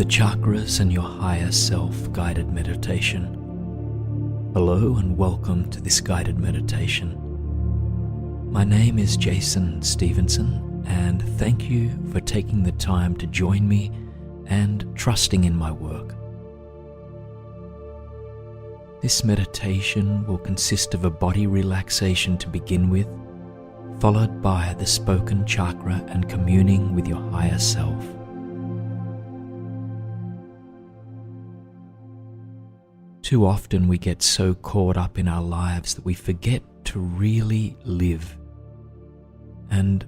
Chakras and Your Higher Self guided meditation. Hello and welcome to this guided meditation. My name is Jason Stevenson, and thank you for taking the time to join me and trusting in my work. This meditation will consist of a body relaxation to begin with, followed by the spoken chakra and communing with your higher self. Too often we get so caught up in our lives that we forget to really live. And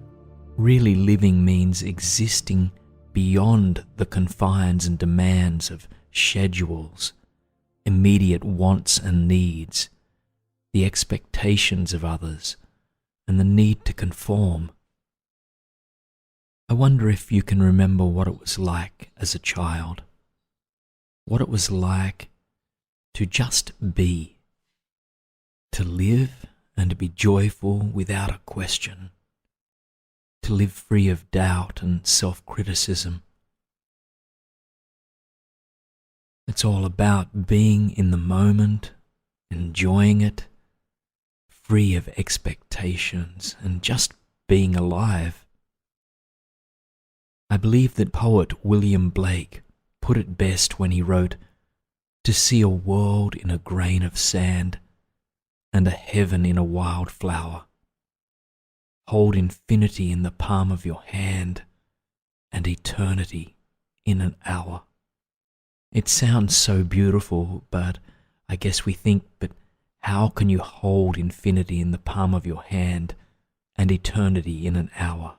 really living means existing beyond the confines and demands of schedules, immediate wants and needs, the expectations of others, and the need to conform. I wonder if you can remember what it was like as a child, what it was like to just be, to live and to be joyful without a question, to live free of doubt and self-criticism. It's all about being in the moment, enjoying it, free of expectations, and just being alive. I believe that poet William Blake put it best when he wrote, "To see a world in a grain of sand and a heaven in a wild flower. Hold infinity in the palm of your hand and eternity in an hour." It sounds so beautiful, but I guess we think, but how can you hold infinity in the palm of your hand and eternity in an hour?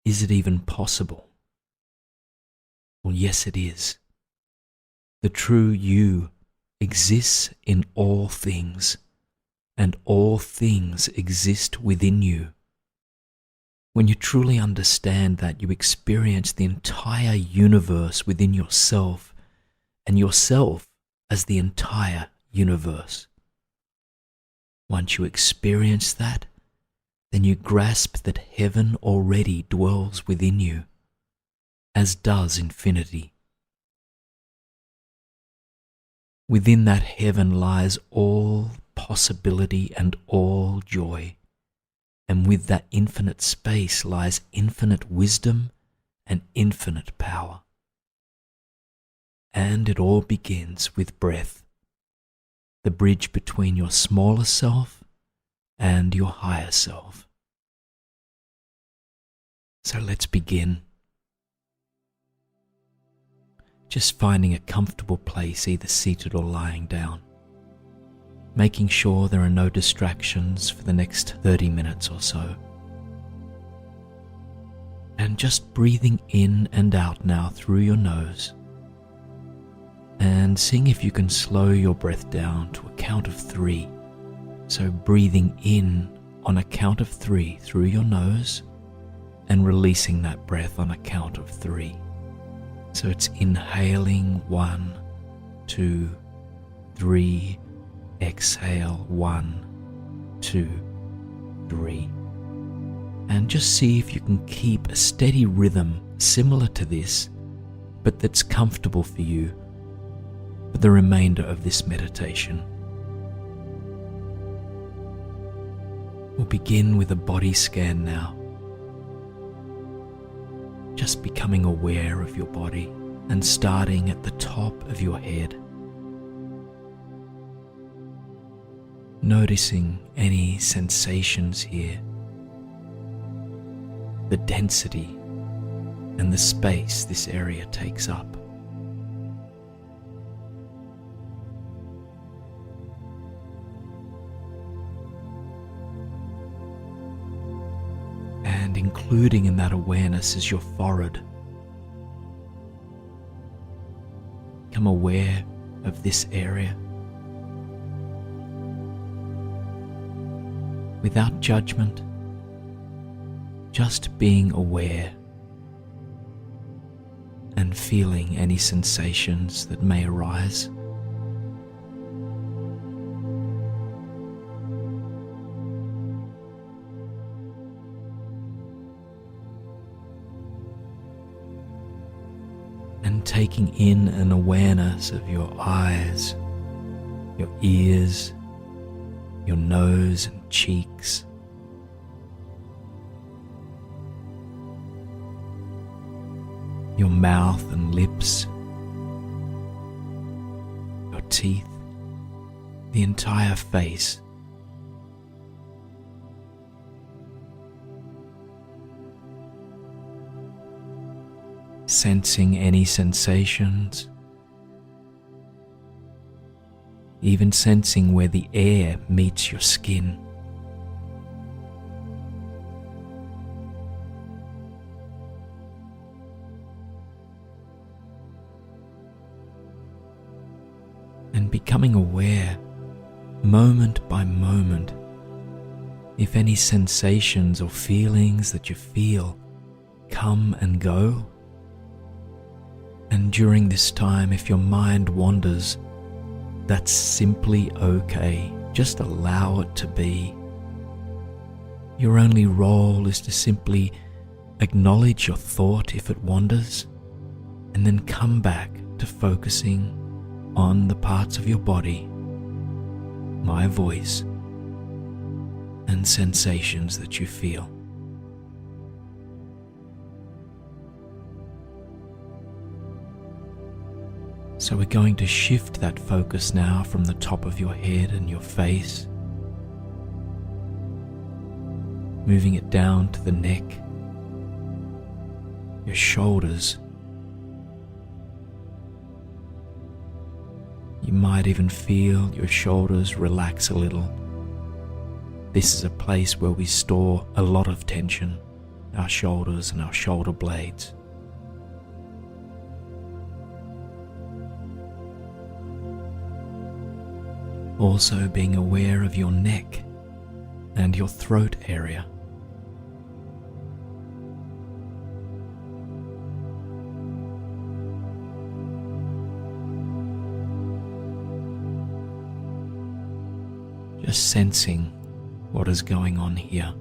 Is it even possible? Well, yes, it is. The true you exists in all things, and all things exist within you. When you truly understand that, you experience the entire universe within yourself, and yourself as the entire universe. Once you experience that, then you grasp that heaven already dwells within you, as does infinity. Within that heaven lies all possibility and all joy, and with that infinite space lies infinite wisdom and infinite power. And it all begins with breath, the bridge between your smaller self and your higher self. So let's begin. Just finding a comfortable place, either seated or lying down, making sure there are no distractions for the next 30 minutes or so. And just breathing in and out now through your nose, and seeing if you can slow your breath down to a count of 3. So breathing in on a count of 3 through your nose and releasing that breath on a count of 3. So it's inhaling 1, 2, 3, exhale 1, 2, 3. And just see if you can keep a steady rhythm similar to this, but that's comfortable for you for the remainder of this meditation. We'll begin with a body scan now. Just becoming aware of your body and starting at the top of your head. Noticing any sensations here, the density and the space this area takes up. And including in that awareness is your forehead. Become aware of this area without judgment, just being aware and feeling any sensations that may arise. and taking in an awareness of your eyes, your ears, your nose and cheeks, your mouth and lips, your teeth, the entire face. Sensing any sensations, even sensing where the air meets your skin. And becoming aware, moment by moment, if any sensations or feelings that you feel come and go. And during this time, if your mind wanders, that's simply okay. Just allow it to be. Your only role is to simply acknowledge your thought if it wanders, and then come back to focusing on the parts of your body, my voice, and sensations that you feel. So we're going to shift that focus now from the top of your head and your face, moving it down to the neck, your shoulders. You might even feel your shoulders relax a little. This is a place where we store a lot of tension, our shoulders and our shoulder blades. Also being aware of your neck and your throat area. Just sensing what is going on here.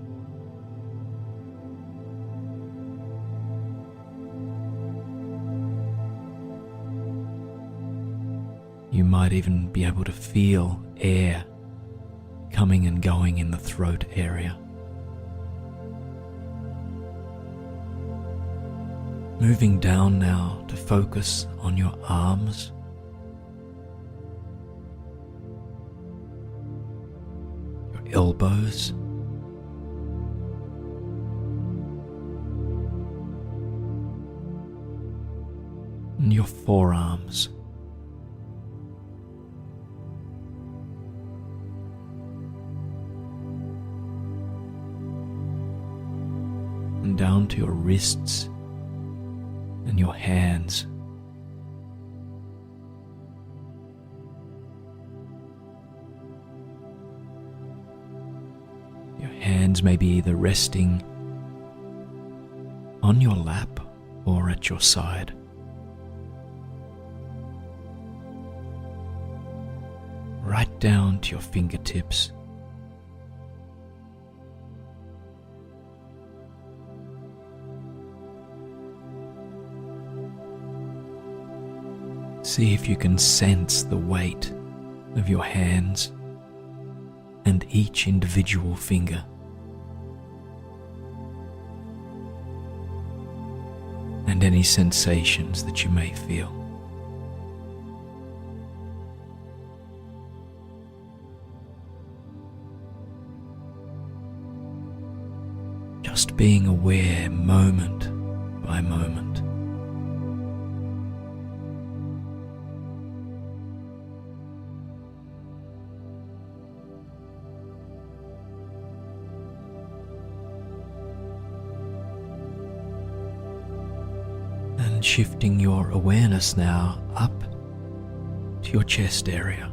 You might even be able to feel air coming and going in the throat area. Moving down now to focus on your arms, your elbows, and your forearms. And down to your wrists and your hands. Your hands may be either resting on your lap or at your side. Right down to your fingertips. See if you can sense the weight of your hands and each individual finger. And any sensations that you may feel. Just being aware moment by moment. And shifting your awareness now up to your chest area.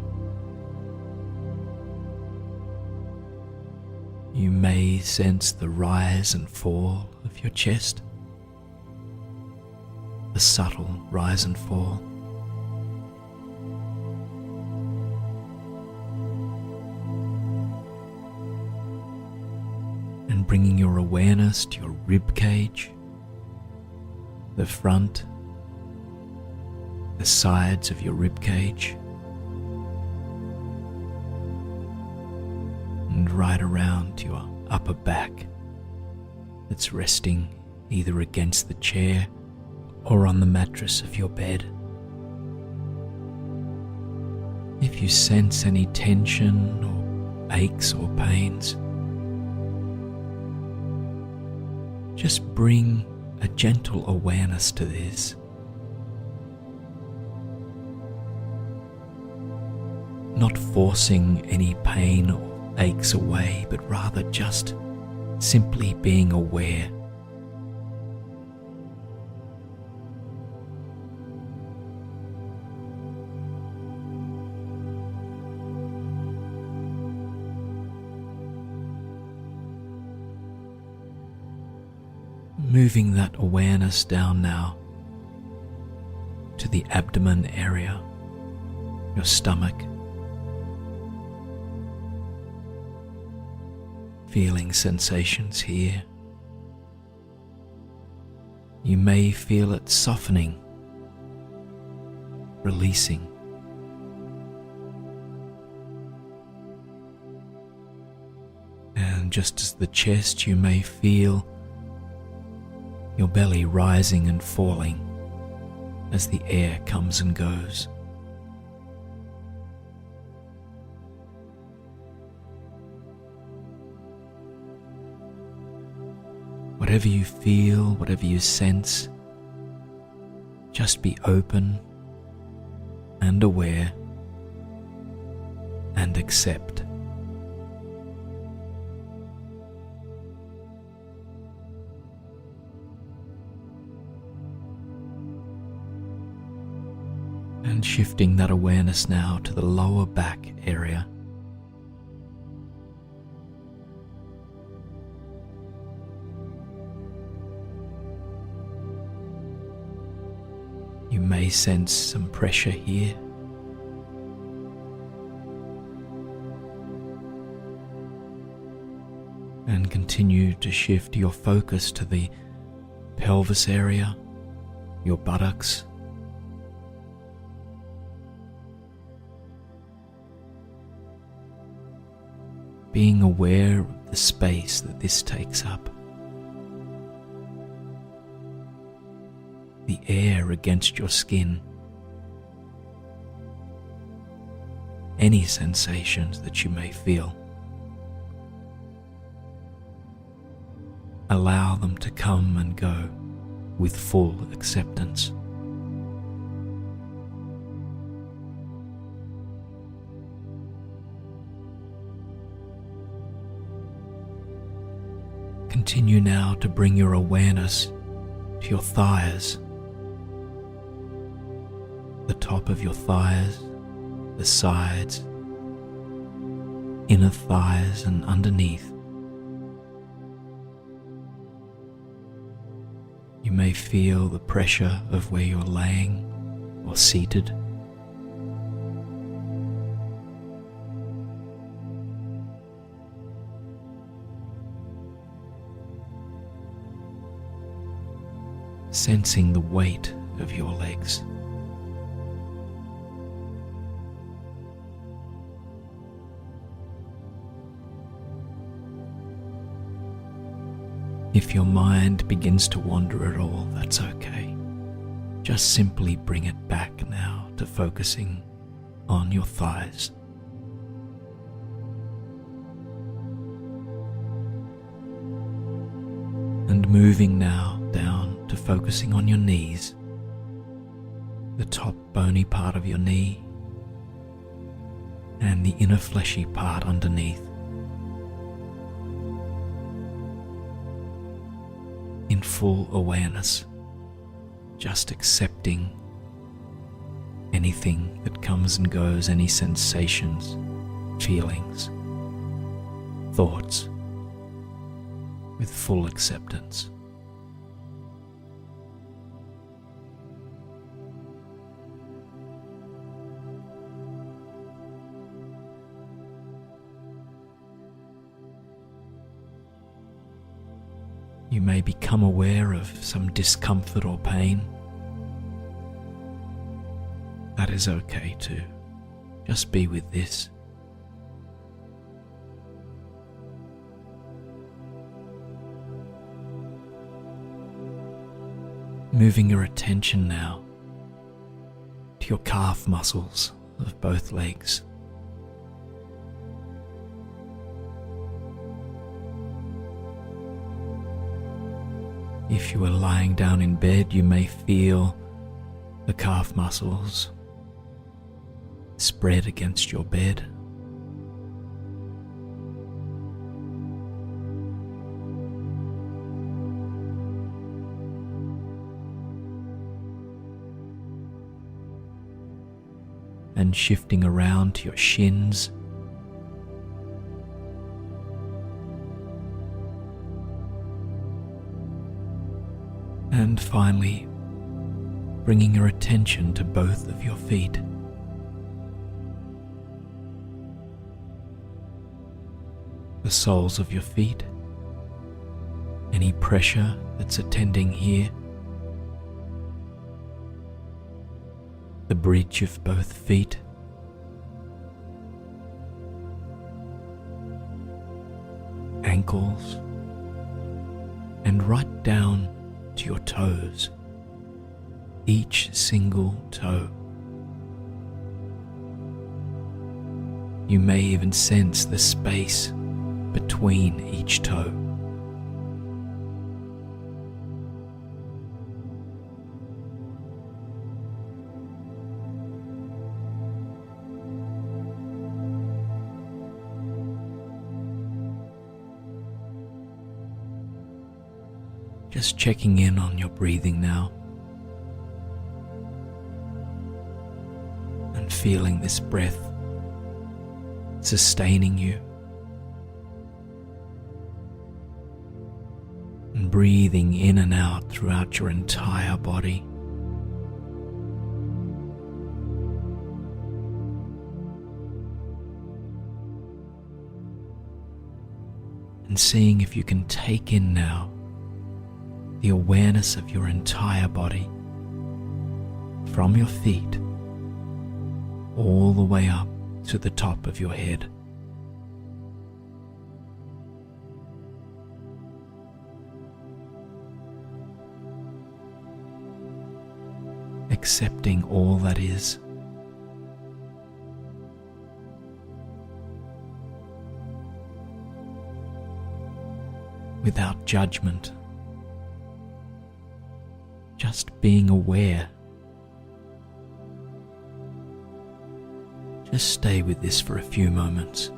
You may sense the rise and fall of your chest, the subtle rise and fall. And bringing your awareness to your rib cage, the front the sides of your rib cage, and right around your upper back that's resting either against the chair or on the mattress of your bed. If you sense any tension or aches or pains, just bring a gentle awareness to this. Not forcing any pain or aches away, but rather just simply being aware. Moving that awareness down now to the abdomen area, your stomach, feeling sensations here. You may feel it softening, releasing. And just as the chest, you may feel your belly rising and falling as the air comes and goes. Whatever you feel, whatever you sense, just be open and aware and accept. And shifting that awareness now to the lower back area. You may sense some pressure here. And continue to shift your focus to the pelvis area, your buttocks, being aware of the space that this takes up, the air against your skin, any sensations that you may feel. Allow them to come and go with full acceptance. Continue now to bring your awareness to your thighs, the top of your thighs, the sides, inner thighs and underneath. You may feel the pressure of where you're laying or seated. Sensing the weight of your legs. If your mind begins to wander at all, that's okay. Just simply bring it back now to focusing on your thighs. And moving now down to focusing on your knees, the top bony part of your knee and the inner fleshy part underneath. In full awareness, just accepting anything that comes and goes, any sensations, feelings, thoughts, with full acceptance. You may become aware of some discomfort or pain. That is okay too. Just be with this. Moving your attention now to your calf muscles of both legs. If you are lying down in bed, you may feel the calf muscles spread against your bed. And shifting around to your shins. And finally, bringing your attention to both of your feet. The soles of your feet, any pressure that's attending here. The bridge of both feet. Ankles, and right down to your toes, each single toe. You may even sense the space between each toe. Just checking in on your breathing now and feeling this breath sustaining you and breathing in and out throughout your entire body. And seeing if you can take in now the awareness of your entire body, from your feet all the way up to the top of your head. Accepting all that is. Without judgment. Just being aware. Just stay with this for a few moments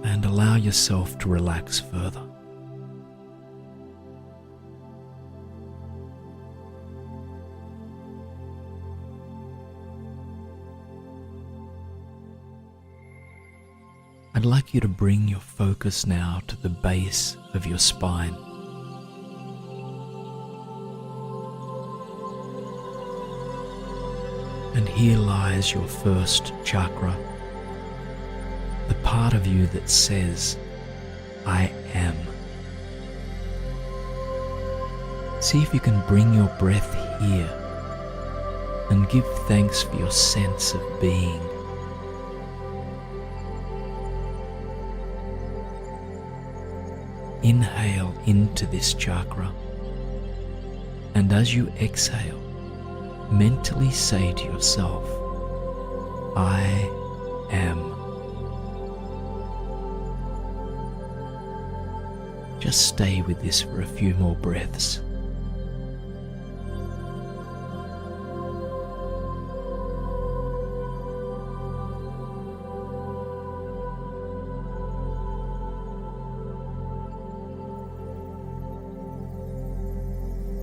and allow yourself to relax further. I'd like you to bring your focus now to the base of your spine. And here lies your first chakra, the part of you that says, I am. See if you can bring your breath here and give thanks for your sense of being. Inhale into this chakra, and as you exhale, mentally say to yourself, I am. Just stay with this for a few more breaths.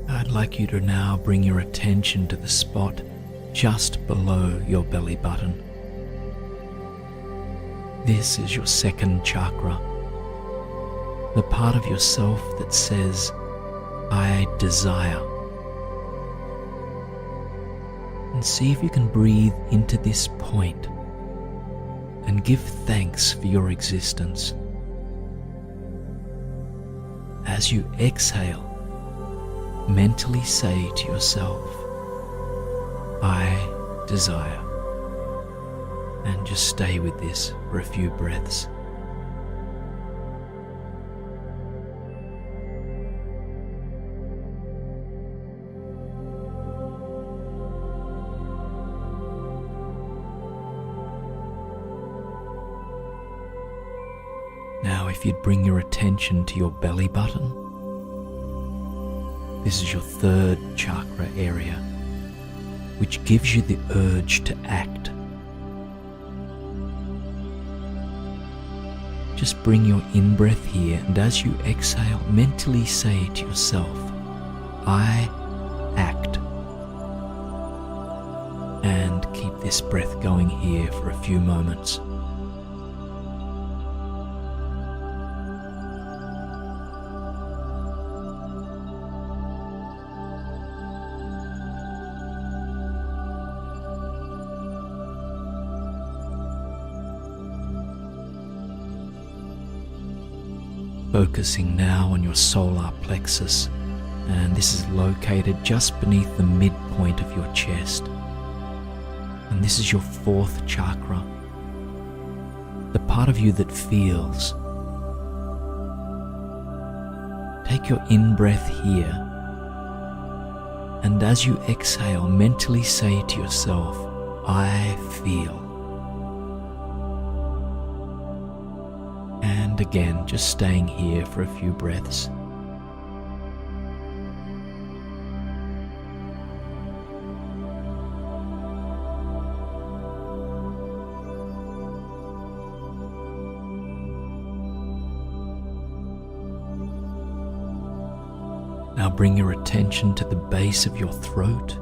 I'd like you to now bring your attention to the spot just below your belly button. This is your second chakra, the part of yourself that says, I desire. And see if you can breathe into this point and give thanks for your existence. As you exhale, mentally say to yourself, I desire. And just stay with this for a few breaths. Now, if you'd bring your attention to your belly button, this is your third chakra area, which gives you the urge to act. Just bring your in-breath here, and as you exhale, mentally say to yourself, I act. And keep this breath going here for a few moments. Focusing now on your solar plexus, and this is located just beneath the midpoint of your chest. And this is your fourth chakra, the part of you that feels. Take your in-breath here, and as you exhale, mentally say to yourself, I feel. And again, just staying here for a few breaths. Now bring your attention to the base of your throat,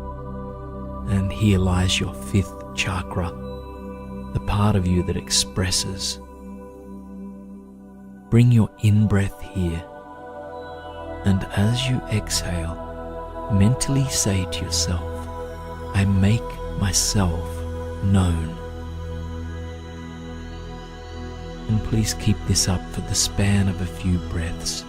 and here lies your fifth chakra, the part of you that expresses. Bring your in-breath here, and as you exhale, mentally say to yourself, I make myself known. And please keep this up for the span of a few breaths.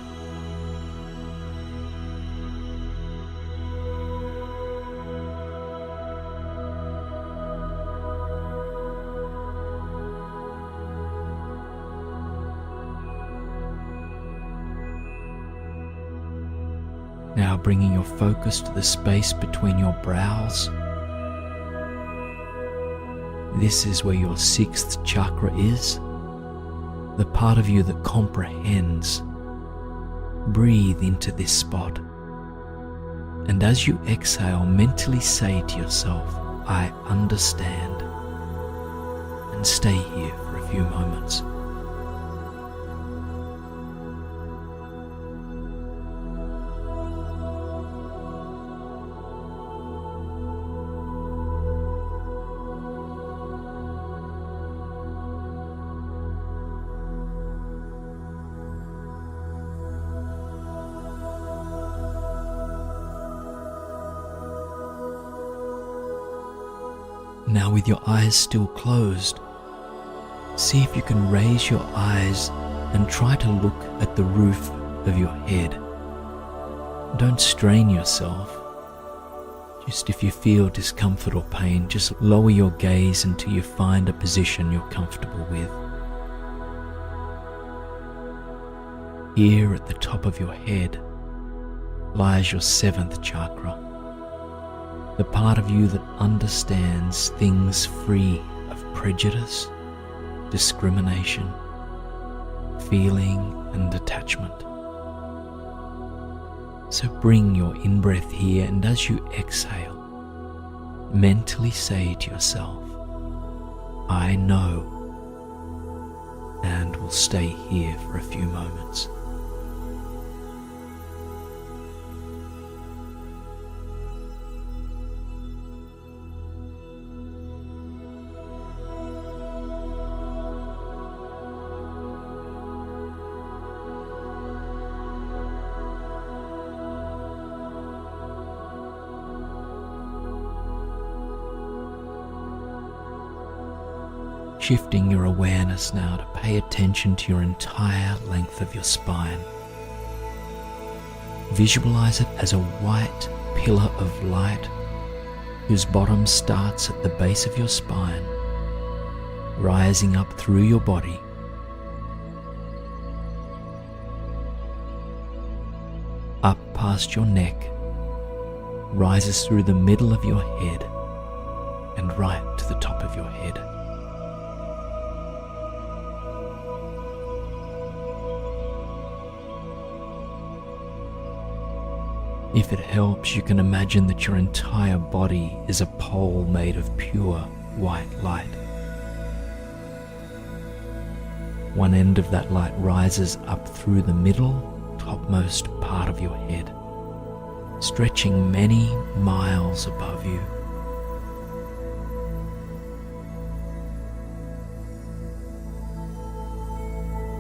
Now bringing your focus to the space between your brows. This is where your sixth chakra is, the part of you that comprehends. Breathe into this spot, and as you exhale, mentally say to yourself, I understand, and stay here for a few moments. Now with your eyes still closed, see if you can raise your eyes and try to look at the roof of your head. Don't strain yourself. Just if you feel discomfort or pain, just lower your gaze until you find a position you're comfortable with. Here at the top of your head lies your seventh chakra, the part of you that understands things free of prejudice, discrimination, feeling, and attachment. So bring your in-breath here, and as you exhale, mentally say to yourself, I know, and will stay here for a few moments. Shifting your awareness now to pay attention to your entire length of your spine. Visualize it as a white pillar of light whose bottom starts at the base of your spine, rising up through your body, up past your neck, rises through the middle of your head and right to the top of your head. If it helps, you can imagine that your entire body is a pole made of pure white light. One end of that light rises up through the middle, topmost part of your head, stretching many miles above you.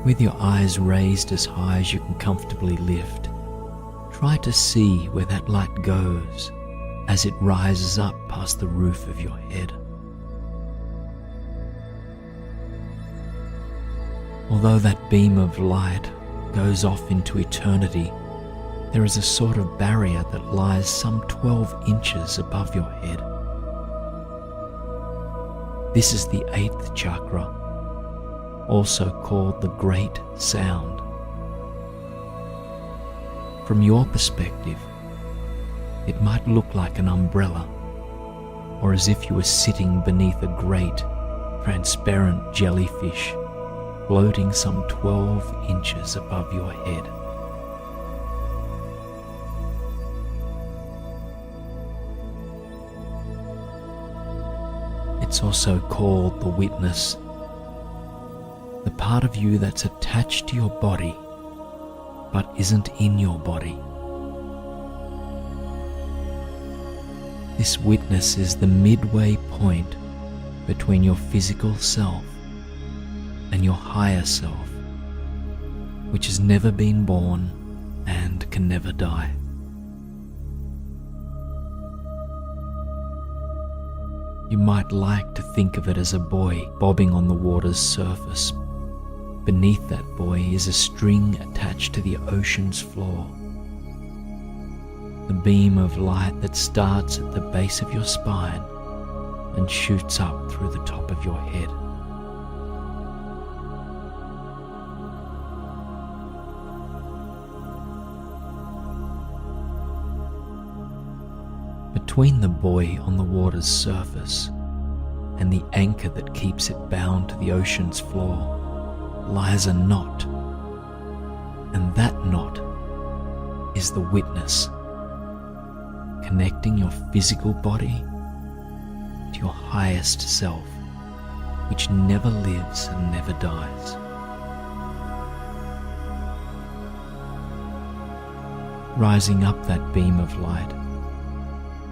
With your eyes raised as high as you can comfortably lift, try to see where that light goes as it rises up past the roof of your head. Although that beam of light goes off into eternity, there is a sort of barrier that lies some 12 inches above your head. This is the 8th chakra, also called the Great Sound. From your perspective, it might look like an umbrella, or as if you were sitting beneath a great, transparent jellyfish floating some 12 inches above your head. It's also called the witness, the part of you that's attached to your body but isn't in your body. This witness is the midway point between your physical self and your higher self, which has never been born and can never die. You might like to think of it as a buoy bobbing on the water's surface. Beneath that buoy is a string attached to the ocean's floor. The beam of light that starts at the base of your spine and shoots up through the top of your head. Between the buoy on the water's surface and the anchor that keeps it bound to the ocean's floor lies a knot, and that knot is the witness, connecting your physical body to your highest self, which never lives and never dies. Rising up that beam of light,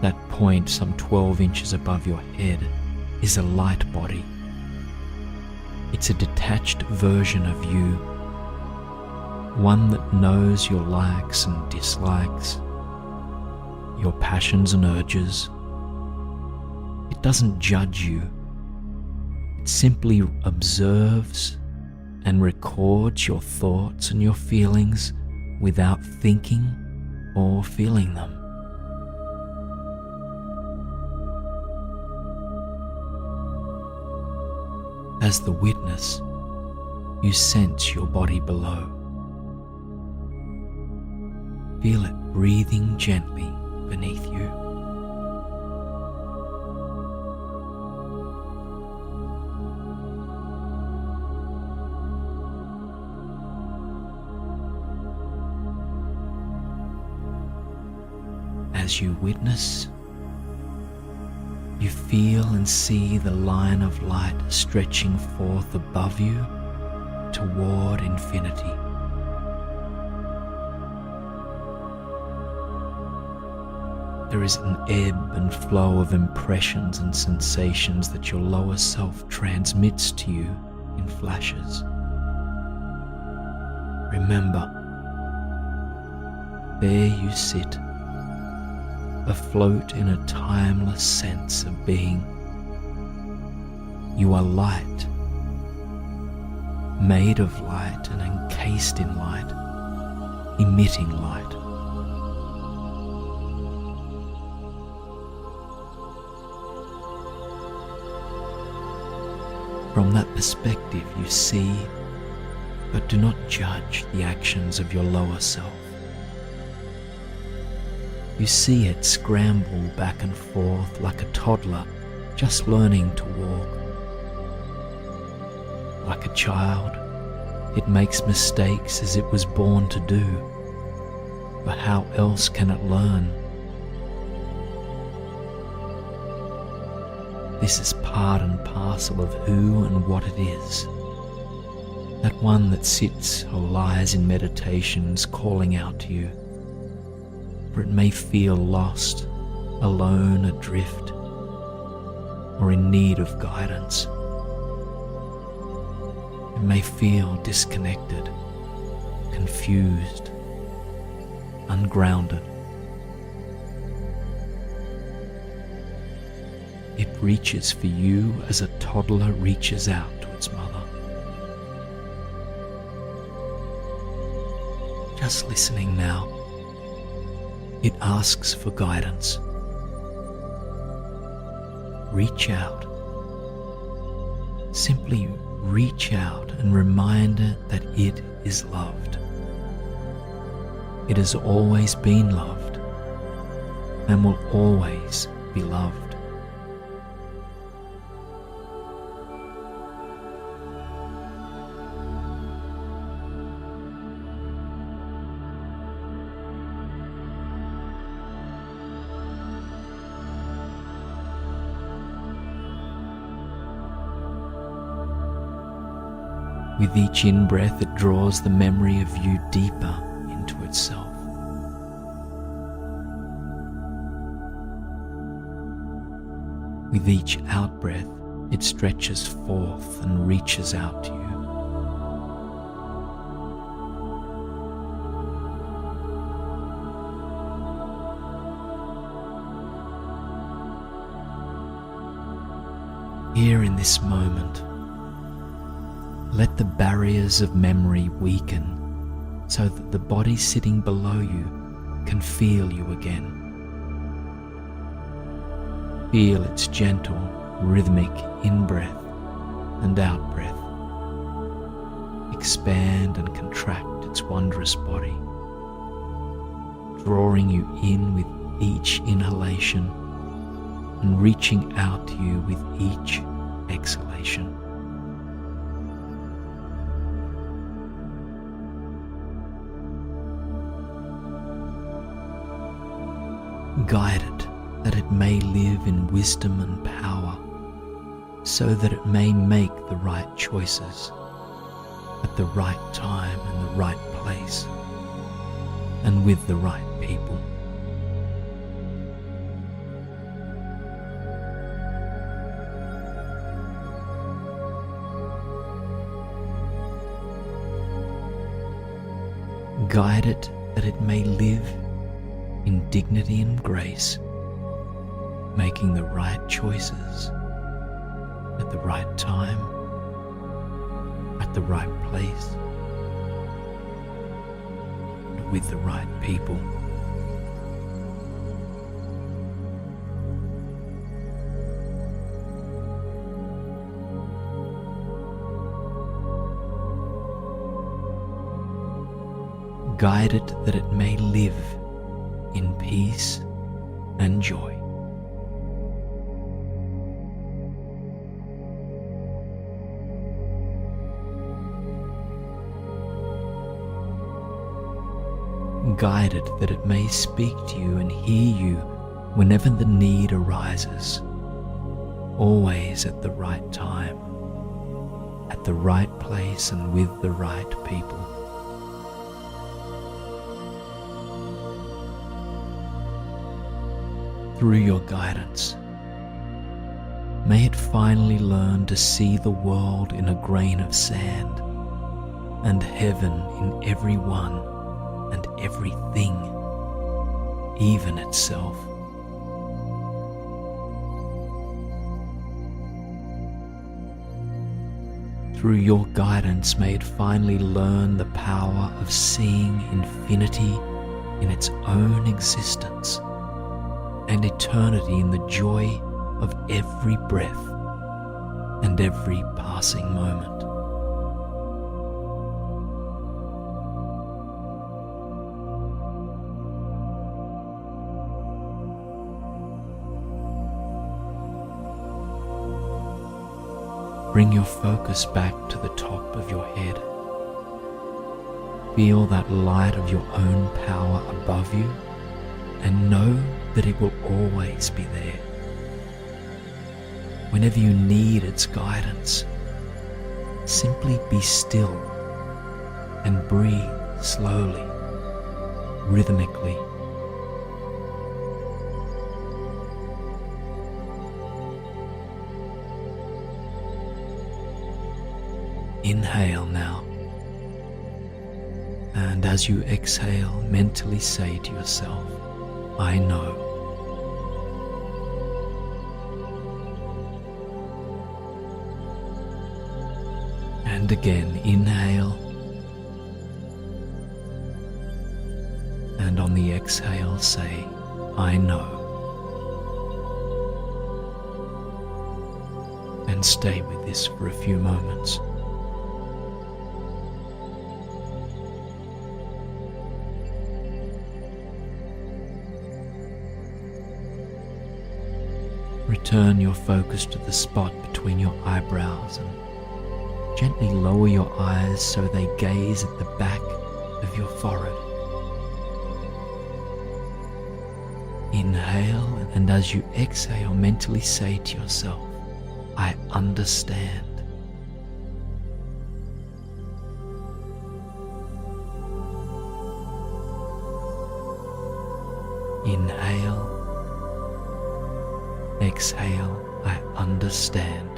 that point some 12 inches above your head, is a light body. It's a detached version of you, one that knows your likes and dislikes, your passions and urges. It doesn't judge you. It simply observes and records your thoughts and your feelings without thinking or feeling them. As the witness, you sense your body below. Feel it breathing gently beneath you. As you witness, you feel and see the line of light stretching forth above you toward infinity. There is an ebb and flow of impressions and sensations that your lower self transmits to you in flashes. Remember, there you sit, afloat in a timeless sense of being. You are light, made of light and encased in light, emitting light. From that perspective you see, but do not judge the actions of your lower self. You see it scramble back and forth like a toddler just learning to walk. Like a child, it makes mistakes as it was born to do, but how else can it learn? This is part and parcel of who and what it is. That one that sits or lies in meditations calling out to you, for it may feel lost, alone, adrift, or in need of guidance. It may feel disconnected, confused, ungrounded. It reaches for you as a toddler reaches out to its mother. Just listening now, it asks for guidance. Reach out. Simply reach out and remind it that it is loved. It has always been loved and will always be loved. With each in-breath, it draws the memory of you deeper into itself. With each out-breath, it stretches forth and reaches out to you. Here in this moment, let the barriers of memory weaken so that the body sitting below you can feel you again. Feel its gentle, rhythmic in-breath and out-breath. Expand and contract its wondrous body, drawing you in with each inhalation and reaching out to you with each exhalation. Guide it that it may live in wisdom and power, so that it may make the right choices at the right time and the right place, and with the right people. Guide it that it may live in dignity and grace, making the right choices at the right time, at the right place, and with the right people. Guide it that it may live in peace and joy. Guide it that it may speak to you and hear you whenever the need arises, always at the right time, at the right place and with the right people. Through your guidance, may it finally learn to see the world in a grain of sand and heaven in everyone and everything, even itself. Through your guidance, may it finally learn the power of seeing infinity in its own existence and eternity in the joy of every breath and every passing moment. Bring your focus back to the top of your head. Feel that light of your own power above you and know that it will always be there. Whenever you need its guidance, simply be still and breathe slowly, rhythmically. Inhale now, and as you exhale, mentally say to yourself, I know. And again, inhale, and on the exhale say, I know. And stay with this for a few moments. Return your focus to the spot between your eyebrows and gently lower your eyes so they gaze at the back of your forehead. Inhale, and as you exhale, mentally say to yourself, I understand. Inhale. Exhale, I understand.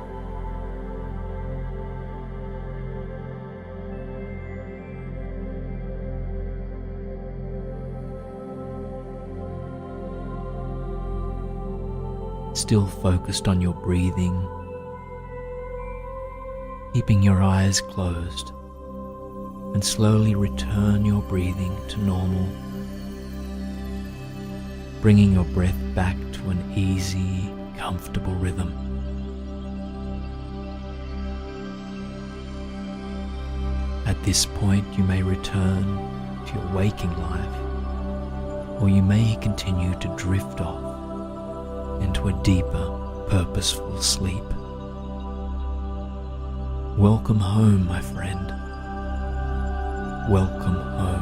Still focused on your breathing, keeping your eyes closed, and slowly return your breathing to normal, bringing your breath back to an easy, comfortable rhythm. At this point, you may return to your waking life, or you may continue to drift off into a deeper, purposeful sleep. Welcome home, my friend. Welcome home.